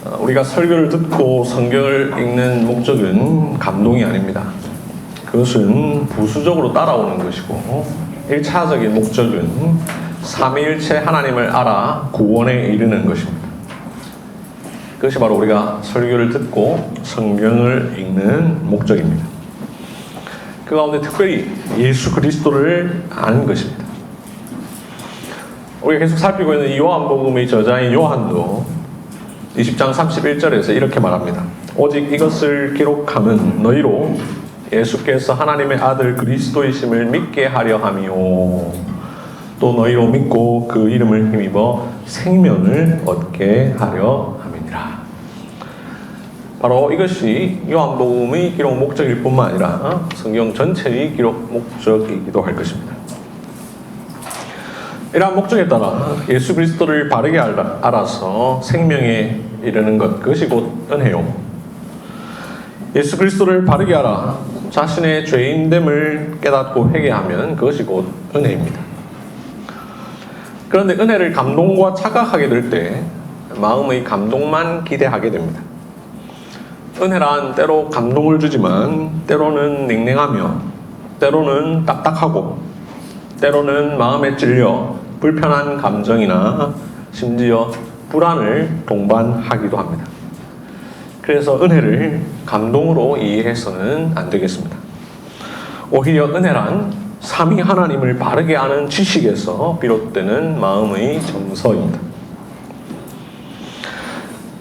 우리가 설교를 듣고 성경을 읽는 목적은 감동이 아닙니다. 그것은 부수적으로 따라오는 것이고 1차적인 목적은 삼위일체 하나님을 알아 구원에 이르는 것입니다. 그것이 바로 우리가 설교를 듣고 성경을 읽는 목적입니다. 그 가운데 특별히 예수 그리스도를 아는 것입니다. 우리가 계속 살피고 있는 이 요한복음의 저자인 요한도 20장 31절에서 이렇게 말합니다. 오직 이것을 기록함은 너희로 예수께서 하나님의 아들 그리스도이심을 믿게 하려 함이요 또 너희로 믿고 그 이름을 힘입어 생명을 얻게 하려 함이니라. 바로 이것이 요한복음의 기록 목적일 뿐만 아니라 성경 전체의 기록 목적이기도 할 것입니다. 이러한 목적에 따라 예수 그리스도를 바르게 알아서 생명에 이르는 것, 그것이 곧 은혜요. 예수 그리스도를 바르게 알아 자신의 죄인됨을 깨닫고 회개하면 그것이 곧 은혜입니다. 그런데 은혜를 감동과 착각하게 될 때 마음의 감동만 기대하게 됩니다. 은혜란 때로 감동을 주지만 때로는 냉랭하며 때로는 딱딱하고 때로는 마음에 찔려 불편한 감정이나 심지어 불안을 동반하기도 합니다. 그래서 은혜를 감동으로 이해해서는 안 되겠습니다. 오히려 은혜란 삼위 하나님을 바르게 아는 지식에서 비롯되는 마음의 정서입니다.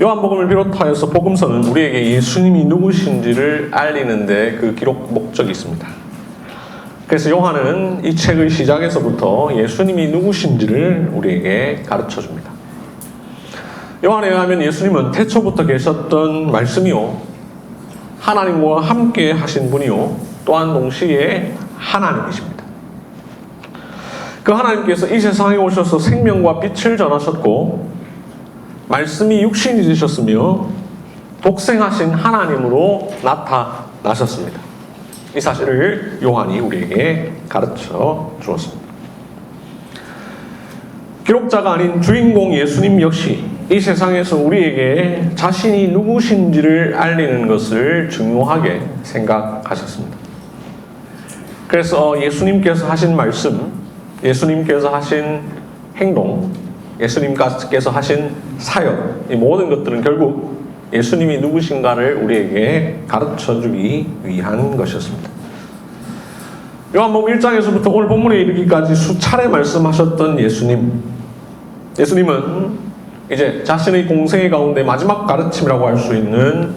요한복음을 비롯하여서 복음서는 우리에게 예수님이 누구신지를 알리는 데 그 기록 목적이 있습니다. 그래서 요한은 이 책의 시작에서부터 예수님이 누구신지를 우리에게 가르쳐 줍니다. 요한에 의하면 예수님은 태초부터 계셨던 말씀이요 하나님과 함께 하신 분이요 또한 동시에 하나님이십니다. 그 하나님께서 이 세상에 오셔서 생명과 빛을 전하셨고 말씀이 육신이 되셨으며 독생하신 하나님으로 나타나셨습니다. 이 사실을 요한이 우리에게 가르쳐 주었습니다. 기록자가 아닌 주인공 예수님 역시 이 세상에서 우리에게 자신이 누구신지를 알리는 것을 중요하게 생각하셨습니다. 그래서 예수님께서 하신 말씀, 예수님께서 하신 행동, 예수님께서 하신 사역, 이 모든 것들은 결국 예수님이 누구신가를 우리에게 가르쳐주기 위한 것이었습니다. 요한복음 1장에서부터 오늘 본문에 이르기까지 수차례 말씀하셨던 예수님은 이제 자신의 공생의 가운데 마지막 가르침이라고 할 수 있는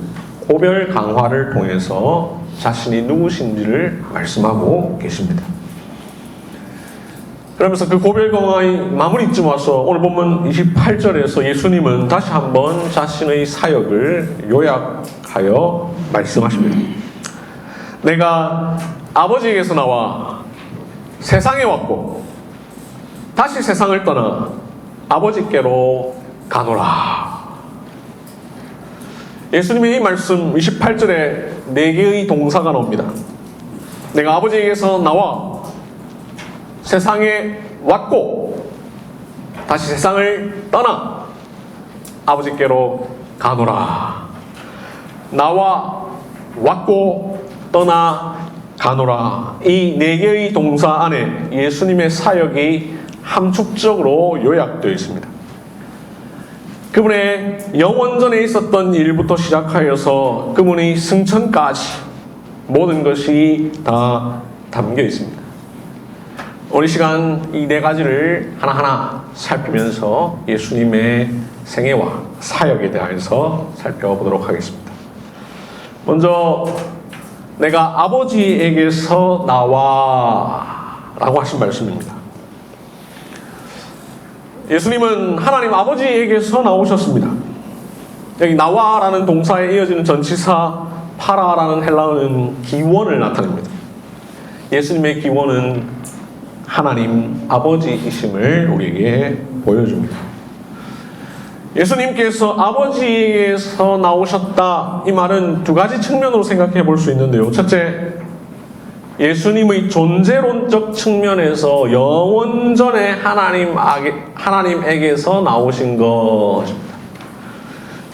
고별 강화를 통해서 자신이 누구신지를 말씀하고 계십니다. 그러면서 그 고별 강화의 마무리쯤 와서 오늘 본문 28절에서 예수님은 다시 한번 자신의 사역을 요약하여 말씀하십니다. 내가 아버지에게서 나와 세상에 왔고 다시 세상을 떠나 아버지께로 가노라. 예수님의 이 말씀 28절에 4개의 동사가 나옵니다. 내가 아버지에게서 나와 세상에 왔고 다시 세상을 떠나 아버지께로 가노라. 나와 왔고 떠나 가노라. 이 4개의 동사 안에 예수님의 사역이 함축적으로 요약되어 있습니다. 그분의 영원전에 있었던 일부터 시작하여서 그분의 승천까지 모든 것이 다 담겨 있습니다. 오늘 시간 이 4가지를 하나하나 살피면서 예수님의 생애와 사역에 대해서 살펴보도록 하겠습니다. 먼저 내가 아버지에게서 나와 라고 하신 말씀입니다. 예수님은 하나님 아버지에게서 나오셨습니다. 여기 나와라는 동사에 이어지는 전치사 파라라는 헬라어는 기원을 나타냅니다. 예수님의 기원은 하나님 아버지이심을 우리에게 보여줍니다. 예수님께서 아버지에게서 나오셨다. 이 말은 2가지 측면으로 생각해 볼 수 있는데요. 첫째, 예수님의 존재론적 측면에서 영원전에 하나님에게서 나오신 것입니다.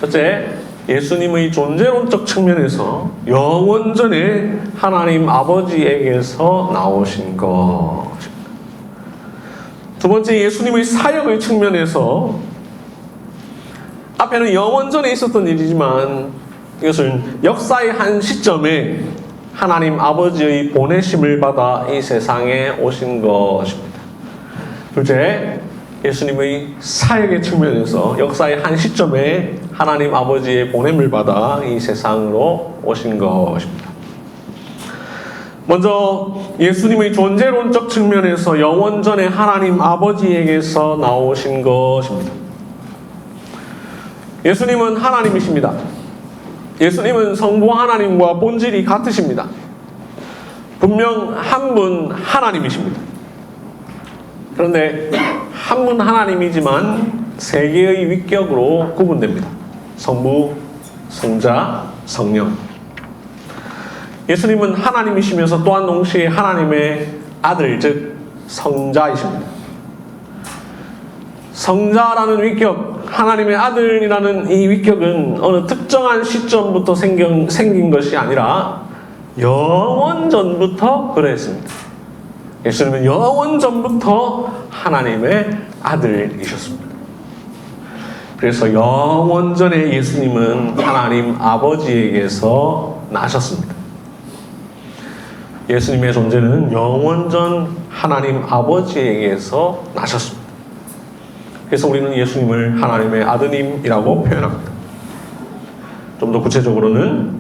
첫째, 예수님의 존재론적 측면에서 영원전에 하나님 아버지에게서 나오신 것입니다. 두 번째, 예수님의 사역의 측면에서 앞에는 영원전에 있었던 일이지만 이것은 역사의 한 시점에 하나님 아버지의 보내심을 받아 이 세상에 오신 것입니다. 둘째, 예수님의 사역의 측면에서 역사의 한 시점에 하나님 아버지의 보냄을 받아 이 세상으로 오신 것입니다. 먼저 예수님의 존재론적 측면에서 영원전에 하나님 아버지에게서 나오신 것입니다. 예수님은 하나님이십니다. 예수님은 성부 하나님과 본질이 같으십니다. 분명 한 분 하나님이십니다. 그런데 한 분 하나님이지만 세 개의 위격으로 구분됩니다. 성부, 성자, 성령. 예수님은 하나님이시면서 또한 동시에 하나님의 아들, 즉 성자이십니다. 성자라는 위격, 하나님의 아들이라는 이 위격은 어느 특정한 시점부터 생긴 것이 아니라 영원전부터 그랬습니다. 예수님은 영원전부터 하나님의 아들이셨습니다. 그래서 영원전에 예수님은 하나님 아버지에게서 나셨습니다. 예수님의 존재는 영원전 하나님 아버지에게서 나셨습니다. 그래서 우리는 예수님을 하나님의 아드님이라고 표현합니다. 좀 더 구체적으로는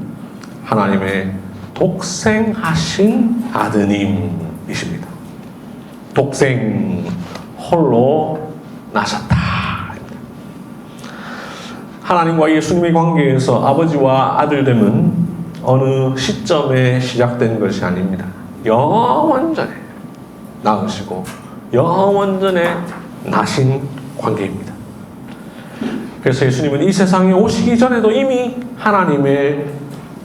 하나님의 독생하신 아드님이십니다. 독생, 홀로 나셨다. 하나님과 예수님의 관계에서 아버지와 아들됨은 어느 시점에 시작된 것이 아닙니다. 영원전에 나으시고 영원전에 나신 관계입니다. 그래서 예수님은 이 세상에 오시기 전에도 이미 하나님의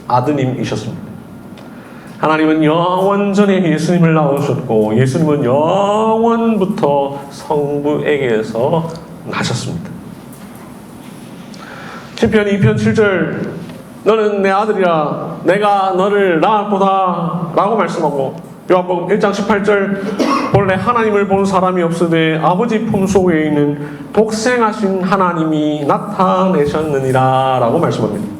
아드님이셨습니다. 하나님은 영원전에 예수님을 낳으셨고 예수님은 영원부터 성부에게서 나셨습니다. 시편 2편 7절 너는 내 아들이라 내가 너를 낳았도다 라고 말씀하고 요한복음 1장 18절 본래 하나님을 본 사람이 없으되 아버지 품속에 있는 독생하신 하나님이 나타내셨느니라 라고 말씀합니다.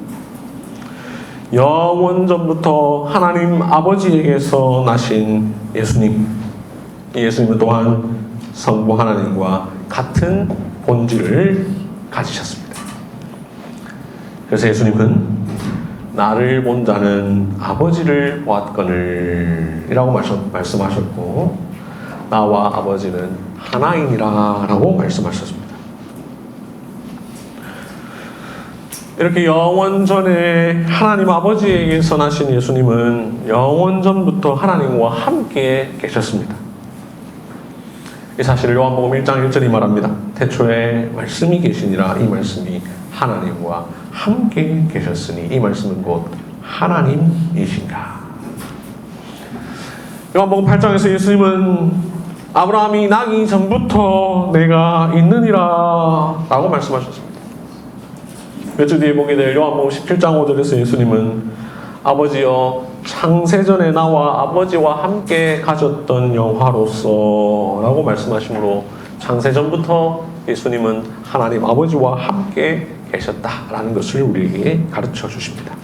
영원전부터 하나님 아버지에게서 나신 예수님, 이 예수님은 또한 성부 하나님과 같은 본질을 가지셨습니다. 그래서 예수님은 나를 본 자는 아버지를 보았거늘 이라고 말씀하셨고 나와 아버지는 하나이니라 라고 말씀하셨습니다. 이렇게 영원전에 하나님 아버지에게서 나신 예수님은 영원전부터 하나님과 함께 계셨습니다. 이 사실을 요한복음 1장 1절이 말합니다. 태초에 말씀이 계시니라. 이 말씀이 하나님과 함께 계셨으니 이 말씀은 곧 하나님이신가. 요한복음 8장에서 예수님은 아브라함이 나기 전부터 내가 있느니라 라고 말씀하셨습니다. 몇 주 뒤에 보게 될 요한복음 17장 5절에서 예수님은 아버지여 창세전에 나와 아버지와 함께 가졌던 영화로서 라고 말씀하시므로 창세전부터 예수님은 하나님 아버지와 함께 계셨다라는 것을 우리에게 가르쳐 주십니다.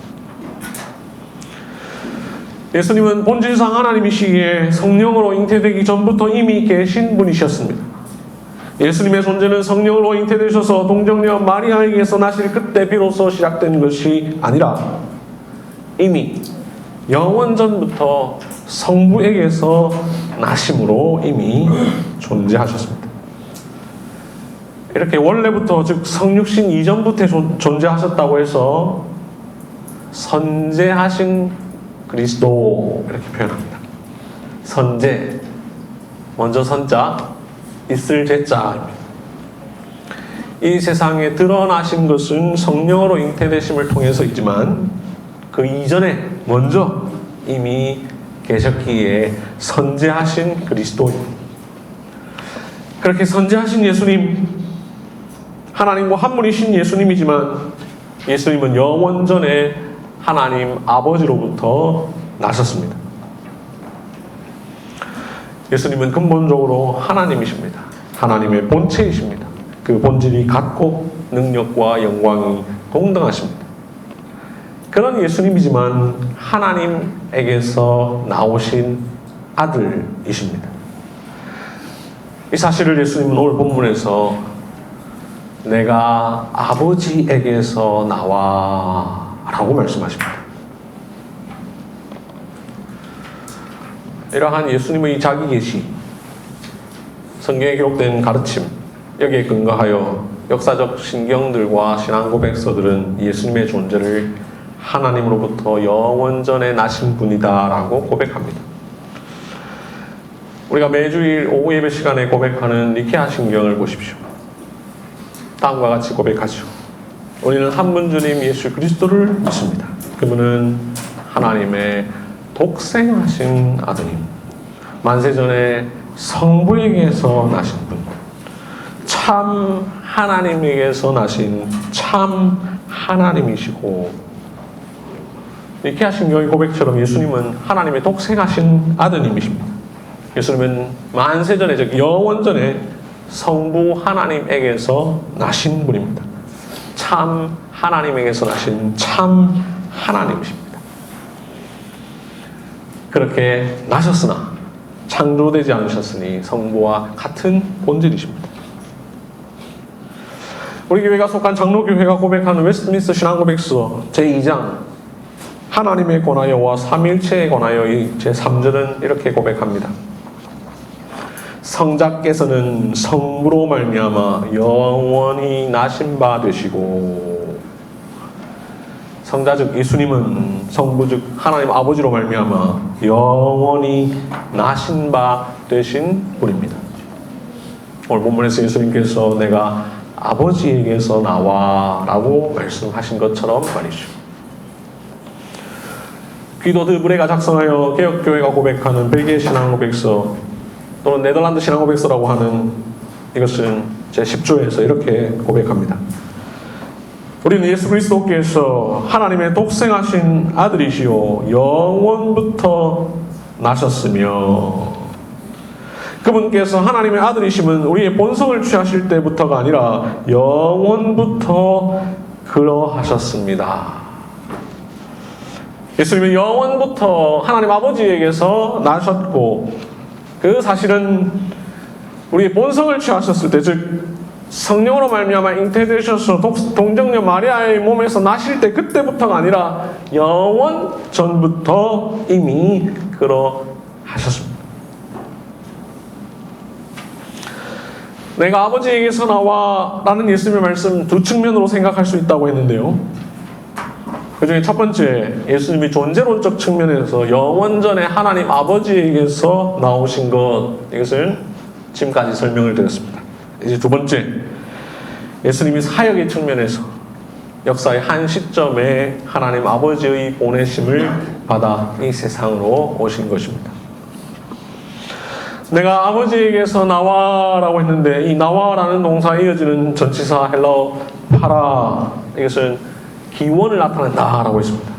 예수님은 본질상 하나님이시기에 성령으로 잉태되기 전부터 이미 계신 분이셨습니다. 예수님의 존재는 성령으로 잉태되셔서 동정녀 마리아에게서 나실 그때 비로소 시작된 것이 아니라 이미 영원전부터 성부에게서 나심으로 이미 존재하셨습니다. 이렇게 원래부터 즉 성육신 이전부터 존재하셨다고 해서 선재하신 그리스도 이렇게 표현합니다. 선재, 먼저 선자, 있을 제자입니다. 이 세상에 드러나신 것은 성령으로 잉태되심을 통해서이지만 그 이전에 먼저 이미 계셨기에 선재하신 그리스도입니다. 그렇게 선재하신 예수님, 하나님과 한 분이신 예수님이지만 예수님은 영원전에 하나님 아버지로부터 나셨습니다. 예수님은 근본적으로 하나님이십니다. 하나님의 본체이십니다. 그 본질이 같고 능력과 영광이 동등하십니다. 그런 예수님이지만 하나님에게서 나오신 아들이십니다. 이 사실을 예수님은 오늘 본문에서 내가 아버지에게서 나와 라고 말씀하십니다. 이러한 예수님의 자기 계시, 성경에 기록된 가르침, 여기에 근거하여 역사적 신경들과 신앙 고백서들은 예수님의 존재를 하나님으로부터 영원전에 나신 분이다 라고 고백합니다. 우리가 매주일 오후 예배 시간에 고백하는 니케아 신경을 보십시오. 다음과 같이 고백하죠. 우리는 한 분 주님 예수 그리스도를 믿습니다. 그분은 하나님의 독생하신 아드님, 만세전에 성부에게서 나신 분, 참 하나님에게서 나신 참 하나님이시고, 니케아 신경의 고백처럼 예수님은 하나님의 독생하신 아드님이십니다. 예수님은 만세전에, 즉 영원전에 성부 하나님에게서 나신 분입니다. 참 하나님에게서 나신 참 하나님이십니다. 그렇게 나셨으나 창조되지 않으셨으니 성부와 같은 본질이십니다. 우리 교회가 속한 장로교회가 고백하는 웨스트민스터 신앙고백서 제2장 하나님에 관하여와 삼일체에 관하여 이 제3절은 이렇게 고백합니다. 성자께서는 성부로 말미암아 영원히 나신 바 되시고, 성자 즉 예수님은 성부 즉 하나님 아버지로 말미암아 영원히 나신 바 되신 분입니다. 오늘 본문에서 예수님께서 내가 아버지에게서 나와 라고 말씀하신 것처럼 말이죠. 귀도 드브레가 작성하여 개혁교회가 고백하는 벨기에 신앙고백서 또는 네덜란드 신앙고백서라고 하는 이것은 제10조에서 이렇게 고백합니다. 우리는 예수 그리스도께서 하나님의 독생하신 아들이시요 영원부터 나셨으며, 그분께서 하나님의 아들이심은 우리의 본성을 취하실 때부터가 아니라 영원부터 그러하셨습니다. 예수님은 영원부터 하나님 아버지에게서 나셨고, 그 사실은 우리의 본성을 취하셨을 때, 즉 성령으로 말미암아 잉태되셔서 동정녀 마리아의 몸에서 나실 때 그때부터가 아니라 영원 전부터 이미 그러하셨습니다. 내가 아버지에게서 나와 라는 예수님의 말씀 두 측면으로 생각할 수 있다고 했는데요. 그 중에 첫 번째, 예수님이 존재론적 측면에서 영원전에 하나님 아버지에게서 나오신 것, 이것을 지금까지 설명을 드렸습니다. 이제 두 번째, 예수님이 사역의 측면에서 역사의 한 시점에 하나님 아버지의 보내심을 받아 이 세상으로 오신 것입니다. 내가 아버지에게서 나와라고 했는데, 이 나와라는 동사에 이어지는 전치사 헬라어 파라, 이것은 기원을 나타낸다라고 했습니다.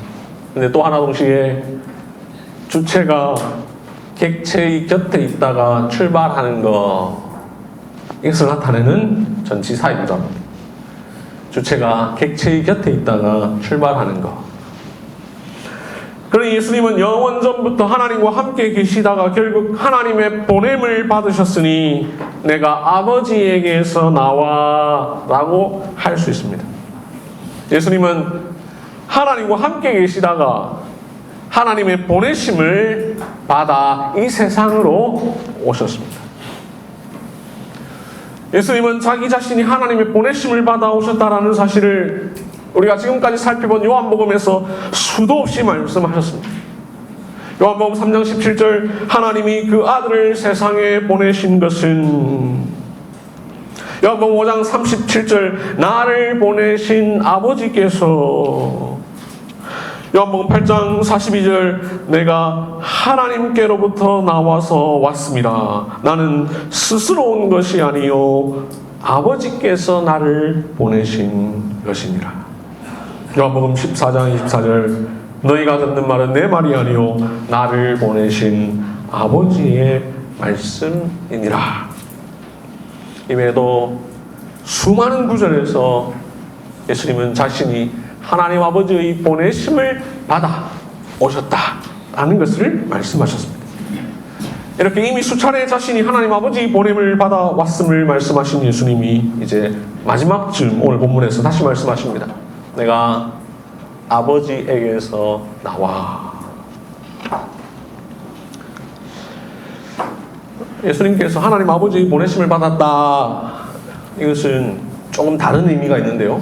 근데 또 하나 동시에 주체가 객체의 곁에 있다가 출발하는 것, 이것을 나타내는 전치사이기도 합니다. 주체가 객체의 곁에 있다가 출발하는 것. 그러니 예수님은 영원전부터 하나님과 함께 계시다가 결국 하나님의 보냄을 받으셨으니 내가 아버지에게서 나와 라고 할 수 있습니다. 예수님은 하나님과 함께 계시다가 하나님의 보내심을 받아 이 세상으로 오셨습니다. 예수님은 자기 자신이 하나님의 보내심을 받아 오셨다라는 사실을 우리가 지금까지 살펴본 요한복음에서 수도 없이 말씀하셨습니다. 요한복음 3장 17절, 하나님이 그 아들을 세상에 보내신 것은, 요한복음 5장 37절, 나를 보내신 아버지께서, 요한복음 8장 42절, 내가 하나님께로부터 나와서 왔습니다. 나는 스스로 온 것이 아니요 아버지께서 나를 보내신 것이니라. 요한복음 14장 24절 너희가 듣는 말은 내 말이 아니요 나를 보내신 아버지의 말씀이니라. 이외에도 수많은 구절에서 예수님은 자신이 하나님 아버지의 보내심을 받아 오셨다라는 것을 말씀하셨습니다. 이렇게 이미 수차례 자신이 하나님 아버지의 보냄을 받아 왔음을 말씀하신 예수님이 이제 마지막쯤 오늘 본문에서 다시 말씀하십니다. 내가 아버지에게서 나와. 예수님께서 하나님 아버지의 보내심을 받았다. 이것은 조금 다른 의미가 있는데요.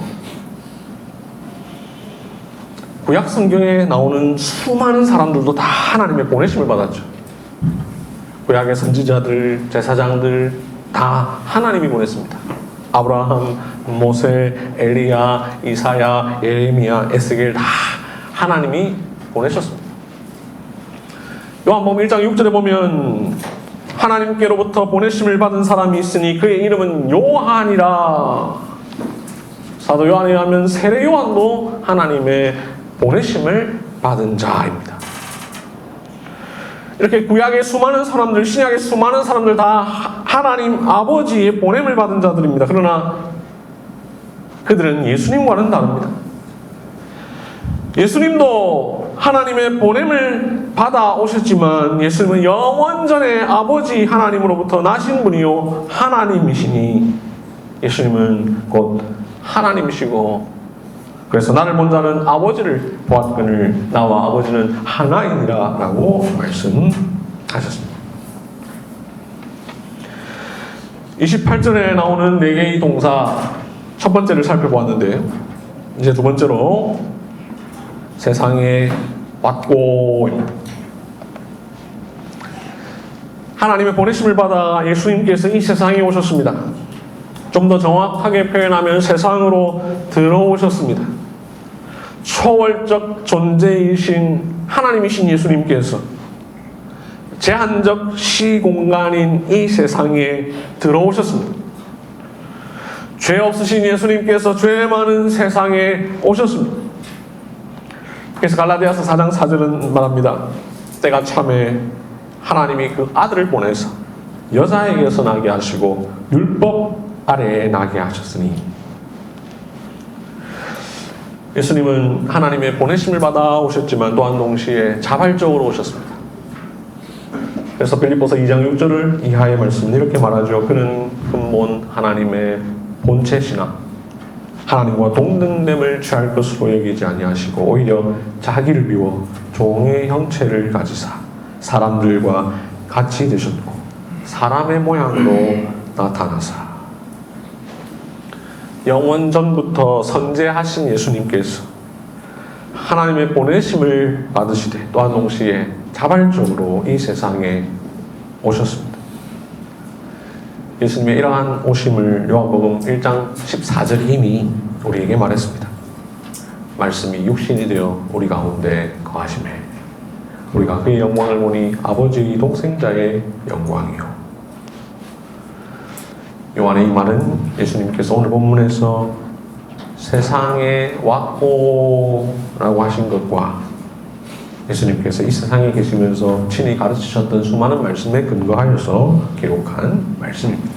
구약 성경에 나오는 수많은 사람들도 다 하나님의 보내심을 받았죠. 구약의 선지자들, 제사장들 다 하나님이 보냈습니다. 아브라함, 모세, 엘리야, 이사야, 예레미야, 에스겔 다 하나님이 보내셨습니다. 요한복음 1장 6절에 보면 하나님께로부터 보내심을 받은 사람이 있으니 그의 이름은 요한이라. 사도 요한에 의하면 세례 요한도 하나님의 보내심을 받은 자입니다. 이렇게 구약의 수많은 사람들, 신약의 수많은 사람들 다 하나님 아버지의 보냄을 받은 자들입니다. 그러나 그들은 예수님과는 다릅니다. 예수님도 하나님의 보냄을 받아 오셨지만 예수님은 영원전에 아버지 하나님으로부터 나신 분이요 하나님이시니 예수님은 곧 하나님이시고 그래서 나를 본 자는 아버지를 보았거늘 나와 아버지는 하나이니라 라고 말씀하셨습니다. 28절에 나오는 4개의 동사 첫 번째를 살펴보았는데 이제 두 번째로 세상에 왔고입니다. 하나님의 보내심을 받아 예수님께서 이 세상에 오셨습니다. 좀 더 정확하게 표현하면 세상으로 들어오셨습니다. 초월적 존재이신 하나님이신 예수님께서 제한적 시공간인 이 세상에 들어오셨습니다. 죄 없으신 예수님께서 죄 많은 세상에 오셨습니다. 그래서 갈라디아서 4장 4절은 말합니다. 때가 참에 하나님이 그 아들을 보내서 여자에게서 나게 하시고 율법 아래에 나게 하셨으니 예수님은 하나님의 보내심을 받아 오셨지만 또한 동시에 자발적으로 오셨습니다. 그래서 빌립보서 2장 6절을 이하의 말씀은 이렇게 말하죠. 그는 근본 하나님의 본체시나 하나님과 동등됨을 취할 것으로 여기지 아니하시고 오히려 자기를 비워 종의 형체를 가지사 사람들과 같이 되셨고 사람의 모양으로 나타나사 영원 전부터 선재하신 예수님께서 하나님의 보내심을 받으시되 또한 동시에 자발적으로 이 세상에 오셨습니다. 예수님의 이러한 오심을 요한복음 1장 14절이 이미 우리에게 말했습니다. 말씀이 육신이 되어 우리 가운데 거하시매 우리가 그의 영광을 보니 아버지의 동생자의 영광이요. 요한의 이 말은 예수님께서 오늘 본문에서 세상에 왔고 라고 하신 것과 예수님께서 이 세상에 계시면서 친히 가르치셨던 수많은 말씀에 근거하여서 기록한 말씀입니다.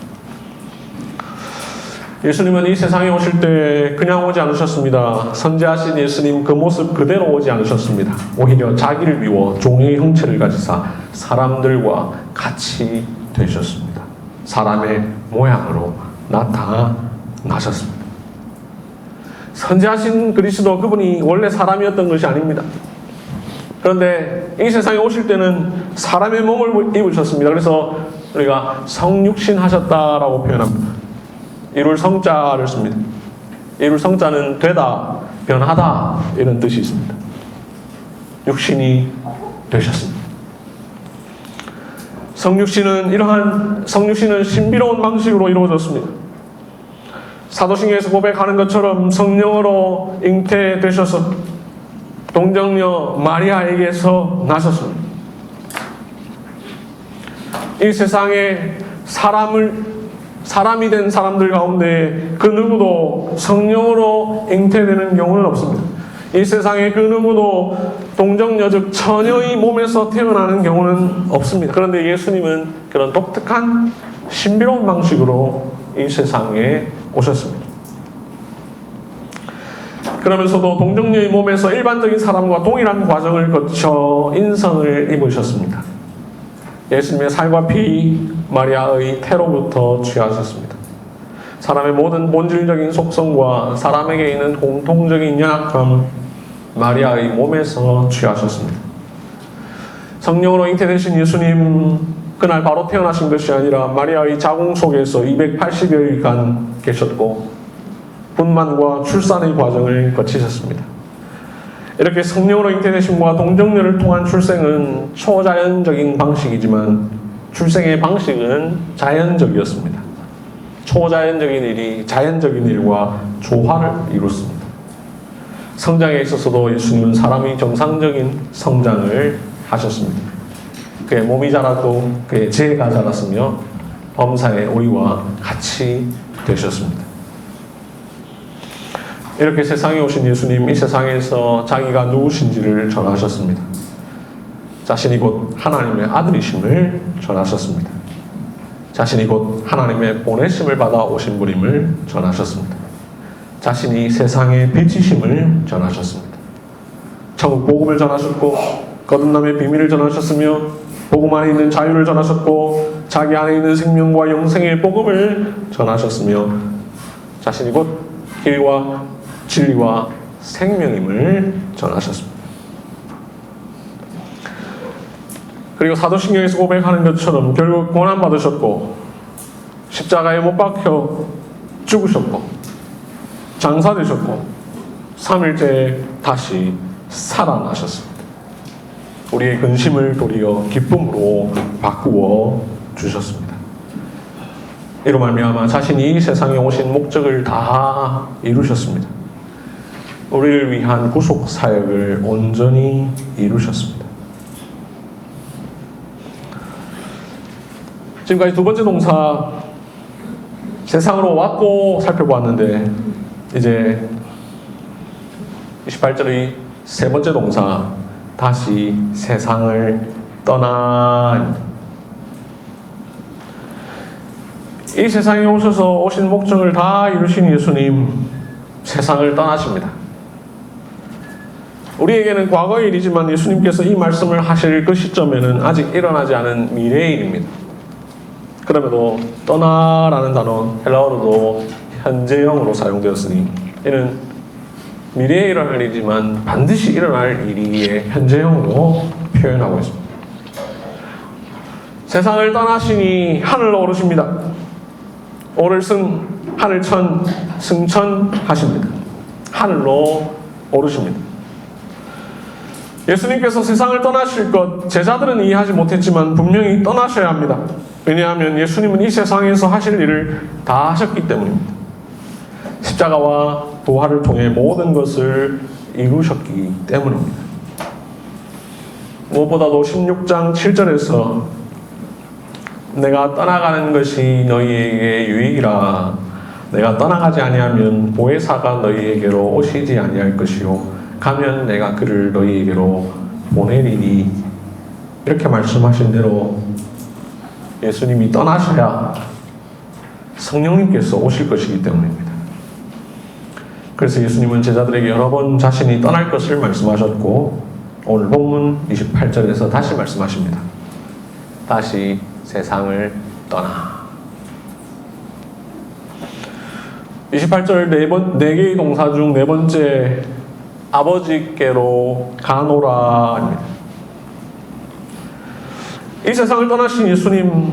예수님은 이 세상에 오실 때 그냥 오지 않으셨습니다. 선지하신 예수님 그 모습 그대로 오지 않으셨습니다. 오히려 자기를 비워 종의 형체를 가지사 사람들과 같이 되셨습니다. 사람의 모양으로 나타나셨습니다. 선지하신 그리스도 그분이 원래 사람이었던 것이 아닙니다. 그런데 이 세상에 오실 때는 사람의 몸을 입으셨습니다. 그래서 우리가 성육신 하셨다라고 표현합니다. 이룰 성자를 씁니다. 이룰 성자는 되다, 변하다 이런 뜻이 있습니다. 육신이 되셨습니다. 성육신은 신비로운 방식으로 이루어졌습니다. 사도신경에서 고백하는 것처럼 성령으로 잉태되셔서 동정녀 마리아에게서 나셨습니다. 이 세상에 사람이 된 사람들 가운데 그 누구도 성령으로 잉태되는 경우는 없습니다. 이 세상에 그 누구도 동정녀 즉 처녀의 몸에서 태어나는 경우는 없습니다. 그런데 예수님은 그런 독특한 신비로운 방식으로 이 세상에 오셨습니다. 그러면서도 동정녀의 몸에서 일반적인 사람과 동일한 과정을 거쳐 인성을 입으셨습니다. 예수님의 살과 피 마리아의 태로부터 취하셨습니다. 사람의 모든 본질적인 속성과 사람에게 있는 공통적인 연약함 마리아의 몸에서 취하셨습니다. 성령으로 잉태되신 예수님 그날 바로 태어나신 것이 아니라 마리아의 자궁 속에서 280여일간 계셨고 분만과 출산의 과정을 거치셨습니다. 이렇게 성령으로 잉태되심과 동정녀를 통한 출생은 초자연적인 방식이지만 출생의 방식은 자연적이었습니다. 초자연적인 일이 자연적인 일과 조화를 이뤘습니다. 성장에 있어서도 예수님은 사람이 정상적인 성장을 하셨습니다. 그의 몸이 자랐고 그의 지혜가 자랐으며 범사의 우리와 같이 되셨습니다. 이렇게 세상에 오신 예수님, 이 세상에서 자기가 누구신지를 전하셨습니다. 자신이 곧 하나님의 아들이심을 전하셨습니다. 자신이 곧 하나님의 보내심을 받아 오신 분임을 전하셨습니다. 자신이 세상의 빛이심을 전하셨습니다. 천국 복음을 전하셨고 거듭남의 비밀을 전하셨으며 복음 안에 있는 자유를 전하셨고 자기 안에 있는 생명과 영생의 복음을 전하셨으며 자신이 곧 길과 진리와 생명임을 전하셨습니다. 그리고 사도신경에서 고백하는 것처럼 결국 고난받으셨고 십자가에 못 박혀 죽으셨고 장사되셨고 3일째에 다시 살아나셨습니다. 우리의 근심을 도리어 기쁨으로 바꾸어 주셨습니다. 이로 말미암아 자신이 이 세상에 오신 목적을 다 이루셨습니다. 우리를 위한 구속 사역을 온전히 이루셨습니다. 지금까지 두 번째 동사 세상으로 왔고 살펴보았는데 이제 28절의 세 번째 동사 다시 세상을 떠나. 이 세상에 오셔서 오신 목적을 다 이루신 예수님 세상을 떠나십니다. 우리에게는 과거의 일이지만 예수님께서 이 말씀을 하실 그 시점에는 아직 일어나지 않은 미래의 일입니다. 그럼에도 떠나라는 단어 헬라어로도 현재형으로 사용되었으니 이는 미래에 일어날 일이지만 반드시 일어날 일이기에 현재형으로 표현하고 있습니다. 세상을 떠나시니 하늘로 오르십니다. 오를승 하늘천 승천하십니다. 하늘로 오르십니다. 예수님께서 세상을 떠나실 것 제자들은 이해하지 못했지만 분명히 떠나셔야 합니다. 왜냐하면 예수님은 이 세상에서 하실 일을 다 하셨기 때문입니다. 십자가와 부활을 통해 모든 것을 이루셨기 때문입니다. 무엇보다도 16장 7절에서 내가 떠나가는 것이 너희에게 유익이라 내가 떠나가지 아니하면 보혜사가 너희에게로 오시지 아니할 것이요 가면 내가 그를 너희에게로 보내리니 이렇게 말씀하신 대로 예수님이 떠나셔야 성령님께서 오실 것이기 때문입니다. 그래서 예수님은 제자들에게 여러 번 자신이 떠날 것을 말씀하셨고 오늘 본문 28절에서 다시 말씀하십니다. 다시 세상을 떠나. 28절 네 개의 동사 중 네 번째 아버지께로 가노라입니다. 이 세상을 떠나신 예수님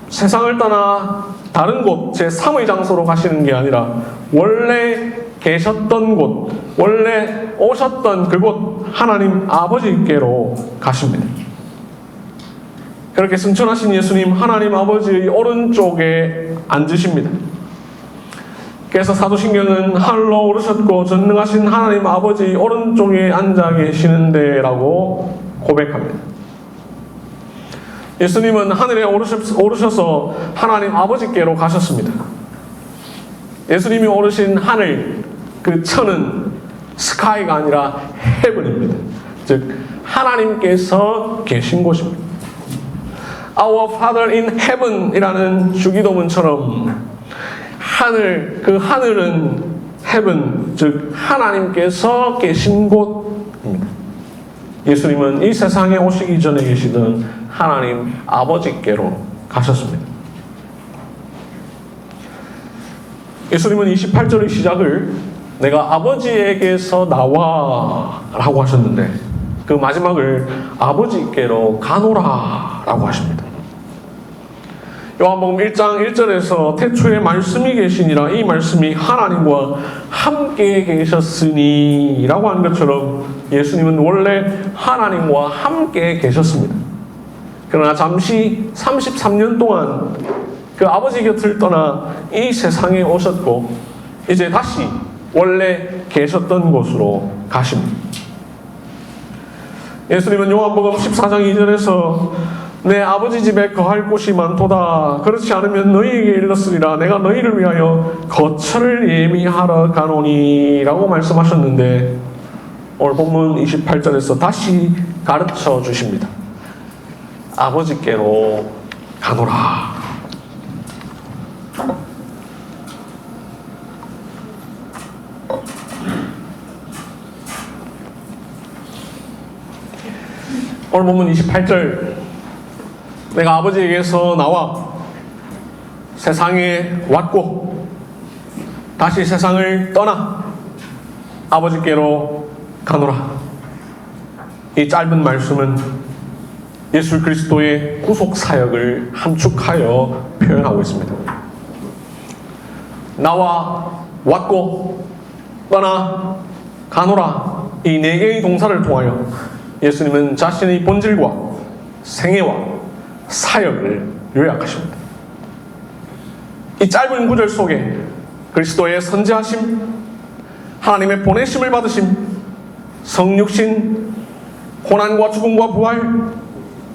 세상을 떠나 다른 곳 제3의 장소로 가시는 게 아니라 원래 계셨던 곳 원래 오셨던 그곳 하나님 아버지께로 가십니다. 그렇게 승천하신 예수님 하나님 아버지의 오른쪽에 앉으십니다. 그래서 사도신경은 하늘로 오르셨고 전능하신 하나님 아버지 오른쪽에 앉아 계시는데 라고 고백합니다. 예수님은 하늘에 오르셔서 하나님 아버지께로 가셨습니다. 예수님이 오르신 하늘 그 천은 스카이가 아니라 헤븐입니다. 즉 하나님께서 계신 곳입니다. Our Father in Heaven이라는 주기도문처럼 그 하늘은 heaven, 즉 하나님께서 계신 곳입니다. 예수님은 이 세상에 오시기 전에 계시던 하나님 아버지께로 가셨습니다. 예수님은 28절의 시작을 내가 아버지에게서 나와 라고 하셨는데 그 마지막을 아버지께로 가노라 라고 하십니다. 요한복음 1장 1절에서 태초에 말씀이 계시니라 이 말씀이 하나님과 함께 계셨으니 라고 하는 것처럼 예수님은 원래 하나님과 함께 계셨습니다. 그러나 잠시 33년 동안 그 아버지 곁을 떠나 이 세상에 오셨고 이제 다시 원래 계셨던 곳으로 가십니다. 예수님은 요한복음 14장 2절에서 내 아버지 집에 거할 곳이 많도다. 그렇지 않으면 너희에게 이르렀으리라. 내가 너희를 위하여 거처를 예비하러 가노니 라고 말씀하셨는데 오늘 본문 28절에서 다시 가르쳐 주십니다. 아버지께로 가노라. 오늘 본문 28절 내가 아버지에게서 나와 세상에 왔고 다시 세상을 떠나 아버지께로 가노라. 이 짧은 말씀은 예수 그리스도의 구속 사역을 함축하여 표현하고 있습니다. 나와 왔고 떠나 가노라 이 네 개의 동사를 통하여 예수님은 자신의 본질과 생애와 사역을 요약하십니다. 이 짧은 구절 속에 그리스도의 선지하심, 하나님의 보내심을 받으심, 성육신, 고난과 죽음과 부활,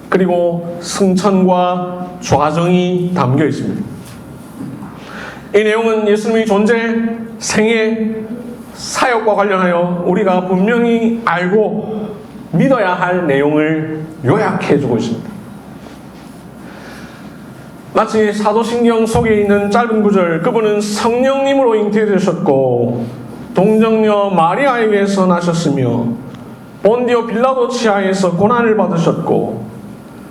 그리고 승천과 좌정이 담겨 있습니다. 이 내용은 예수님의 존재, 생애, 사역과 관련하여 우리가 분명히 알고 믿어야 할 내용을 요약해주고 있습니다. 마치 사도신경 속에 있는 짧은 구절 그분은 성령님으로 잉태되셨고 동정녀 마리아에게서 나셨으며 본디오 빌라도 치하에서 고난을 받으셨고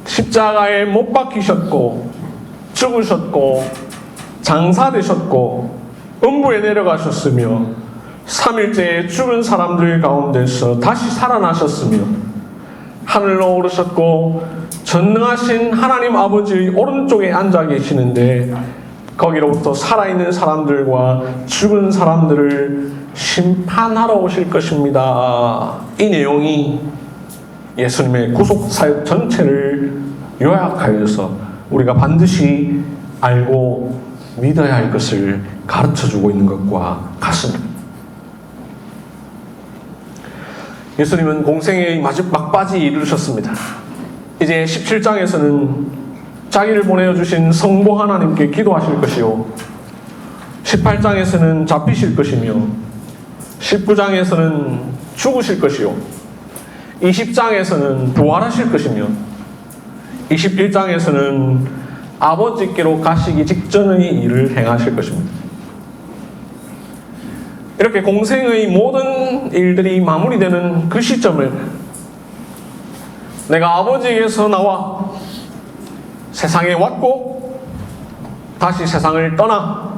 십자가에 못 박히셨고 죽으셨고 장사되셨고 음부에 내려가셨으며 3일째에 죽은 사람들 가운데서 다시 살아나셨으며 하늘로 오르셨고 전능하신 하나님 아버지의 오른쪽에 앉아 계시는데 거기로부터 살아있는 사람들과 죽은 사람들을 심판하러 오실 것입니다. 이 내용이 예수님의 구속사역 전체를 요약하여서 우리가 반드시 알고 믿어야 할 것을 가르쳐주고 있는 것과 같습니다. 예수님은 공생의 막바지에 이르셨습니다. 이제 17장에서는 자기를 보내어 주신 성부 하나님께 기도하실 것이요 18장에서는 잡히실 것이며 19장에서는 죽으실 것이요 20장에서는 부활하실 것이며 21장에서는 아버지께로 가시기 직전의 일을 행하실 것입니다. 이렇게 공생의 모든 일들이 마무리되는 그 시점을 내가 아버지에게서 나와 세상에 왔고 다시 세상을 떠나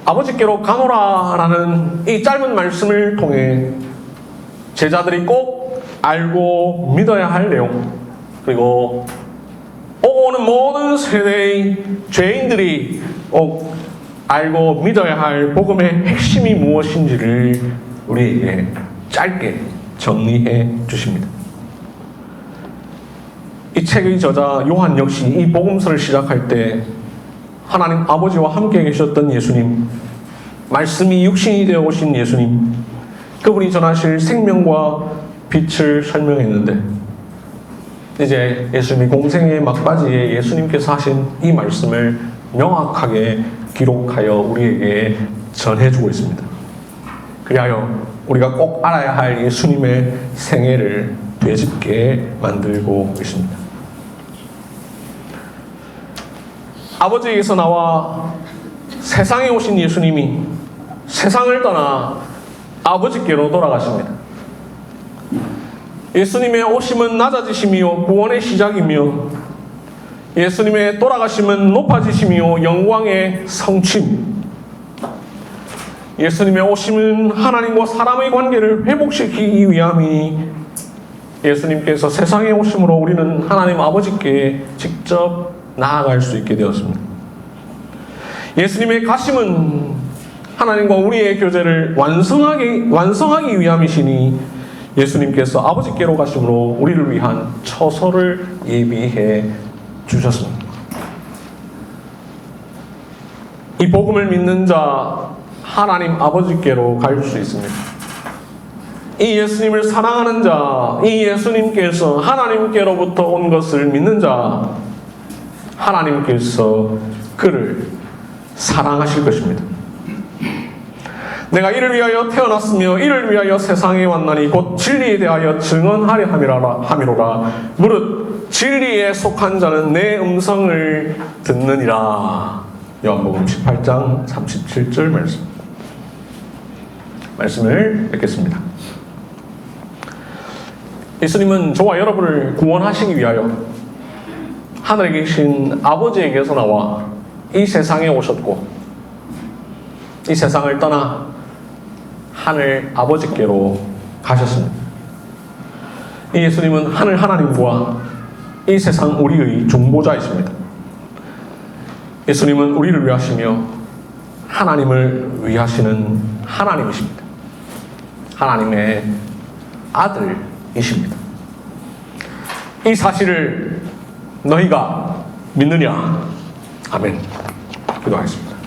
아버지께로 가노라라는 이 짧은 말씀을 통해 제자들이 꼭 알고 믿어야 할 내용 그리고 오고 오는 모든 세대의 죄인들이 꼭 알고 믿어야 할 복음의 핵심이 무엇인지를 우리에게 짧게 정리해 주십니다. 이 책의 저자 요한 역시 이 복음서를 시작할 때 하나님 아버지와 함께 계셨던 예수님, 말씀이 육신이 되어 오신 예수님, 그분이 전하실 생명과 빛을 설명했는데 이제 예수님이 공생의 막바지에 예수님께서 하신 이 말씀을 명확하게 기록하여 우리에게 전해주고 있습니다. 그리하여 우리가 꼭 알아야 할 예수님의 생애를 되짚게 만들고 있습니다. 아버지에게서 나와 세상에 오신 예수님이 세상을 떠나 아버지께로 돌아가십니다. 예수님의 오심은 낮아지심이요 구원의 시작이며 예수님의 돌아가심은 높아지심이요 영광의 성취입니다. 예수님의 오심은 하나님과 사람의 관계를 회복시키기 위함이니 예수님께서 세상에 오심으로 우리는 하나님 아버지께 직접 나아갈 수 있게 되었습니다. 예수님의 가심은 하나님과 우리의 교제를 완성하기 위함이시니 예수님께서 아버지께로 가심으로 우리를 위한 처소를 예비해 주셨습니다. 이 복음을 믿는 자 하나님 아버지께로 갈 수 있습니다. 이 예수님을 사랑하는 자, 이 예수님께서 하나님께로부터 온 것을 믿는 자, 하나님께서 그를 사랑하실 것입니다. 내가 이를 위하여 태어났으며 이를 위하여 세상에 왔나니 곧 진리에 대하여 증언하려 함이로라. 무릇 진리에 속한 자는 내 음성을 듣느니라. 요한복음 18장 37절 말씀을 읽겠습니다. 예수님은 저와 여러분을 구원하시기 위하여 하늘에 계신 아버지에게서 나와 이 세상에 오셨고 이 세상을 떠나 하늘 아버지께로 가셨습니다. 이 예수님은 하늘 하나님과 이 세상 우리의 중보자이십니다. 예수님은 우리를 위하시며 하나님을 위하시는 하나님이십니다. 하나님의 아들이십니다. 이 사실을 너희가 믿느냐? 아멘. 기도하겠습니다.